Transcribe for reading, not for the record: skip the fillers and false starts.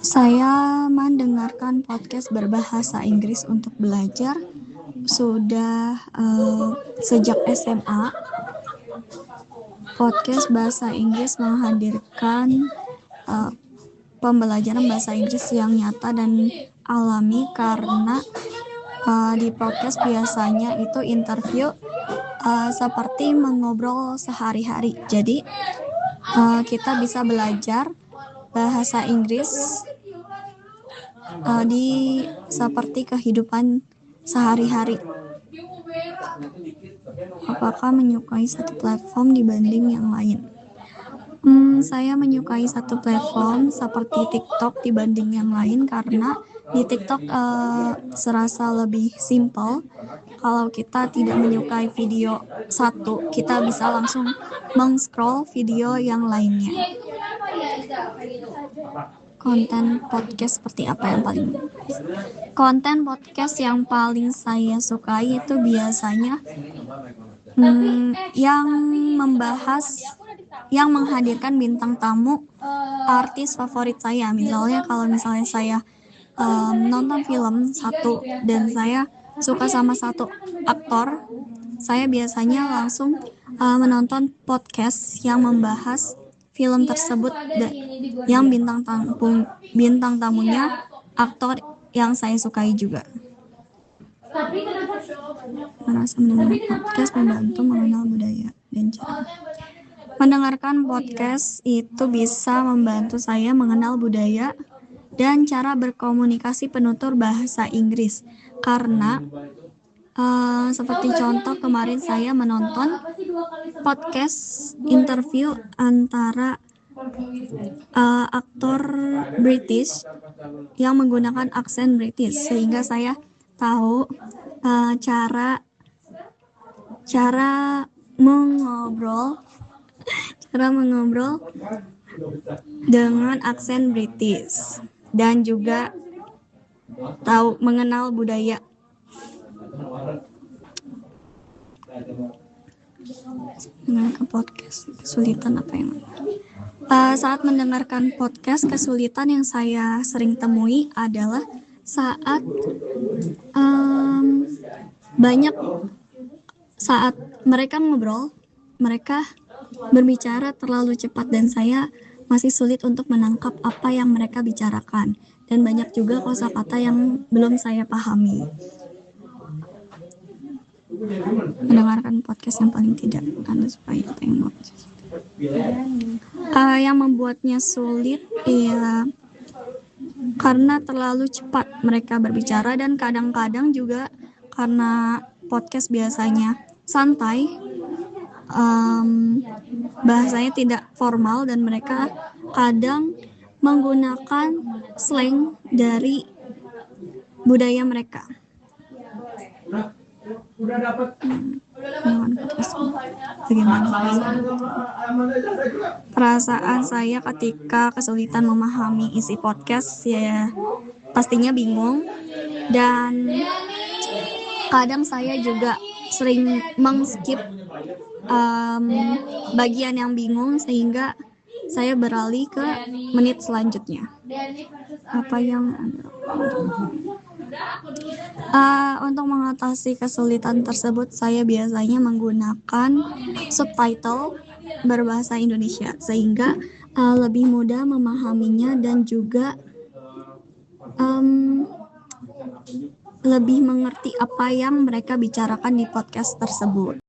Saya mendengarkan podcast berbahasa Inggris untuk belajar sudah sejak SMA. Podcast bahasa Inggris menghadirkan pembelajaran bahasa Inggris yang nyata dan alami karena di podcast biasanya itu interview seperti mengobrol sehari-hari. Jadi kita bisa belajar bahasa Inggris di seperti kehidupan sehari-hari. Apakah menyukai satu platform dibanding yang lain? Saya menyukai satu platform seperti TikTok dibanding yang lain karena di TikTok serasa lebih simple. Kalau kita tidak menyukai video satu, kita bisa langsung meng-scroll video yang lainnya. Konten podcast seperti apa yang paling konten podcast yang paling saya sukai itu biasanya yang membahas, yang menghadirkan bintang tamu artis favorit saya. Misalnya kalau saya nonton film satu dan saya suka sama satu aktor, saya biasanya langsung menonton podcast yang membahas film tersebut yang bintang tamunya aktor yang saya sukai juga. Merasa mendengar podcast membantu mengenal budaya dan cara. Mendengarkan podcast itu bisa membantu saya mengenal budaya dan cara berkomunikasi penutur bahasa Inggris karena seperti contoh kemarin saya menonton podcast interview antara aktor British yang menggunakan aksen British sehingga saya tahu cara mengobrol dengan aksen British dan juga tahu mengenal budaya. Mendengarkan podcast kesulitan apa yang saat mendengarkan podcast, kesulitan yang saya sering temui adalah saat saat mereka ngobrol, mereka berbicara terlalu cepat dan saya masih sulit untuk menangkap apa yang mereka bicarakan dan banyak juga kosakata yang belum saya pahami. Mendengarkan podcast yang paling tidak Anda sukai apa yang membuatnya sulit ya karena terlalu cepat mereka berbicara dan kadang-kadang juga karena podcast biasanya santai, bahasanya tidak formal dan mereka kadang menggunakan slang dari budaya mereka. Bagaimana perasaan saya ketika kesulitan memahami isi podcast? Ya pastinya bingung dan kadang saya juga sering meng-skip bagian yang bingung sehingga saya beralih ke menit selanjutnya. Apa yang untuk mengatasi kesulitan tersebut, saya biasanya menggunakan subtitle berbahasa Indonesia sehingga lebih mudah memahaminya dan juga lebih mengerti apa yang mereka bicarakan di podcast tersebut.